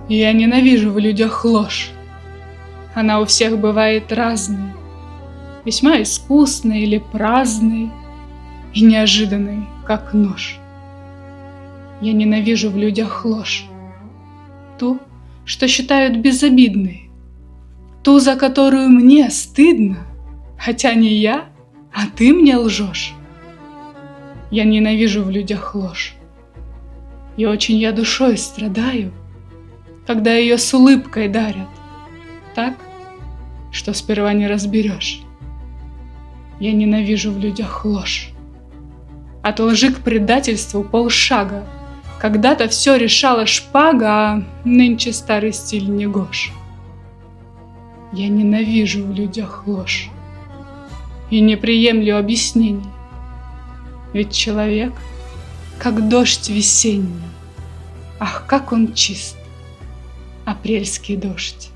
Я ненавижу в людях ложь. Она у всех бывает разной, весьма искусной или праздной и неожиданной, как нож. Я ненавижу в людях ложь, ту, что считают безобидной, ту, за которую мне стыдно, хотя не я, а ты мне лжешь. Я ненавижу в людях ложь, и очень я душой страдаю, когда ее с улыбкой дарят, так, что сперва не разберешь. Я ненавижу в людях ложь. От лжи к предательству полшага. Когда-то все решала шпага, а нынче старый стиль негож. Я ненавижу в людях ложь и не приемлю объяснений. Ведь человек, как дождь весенний, ах, как он чист, апрельский дождь.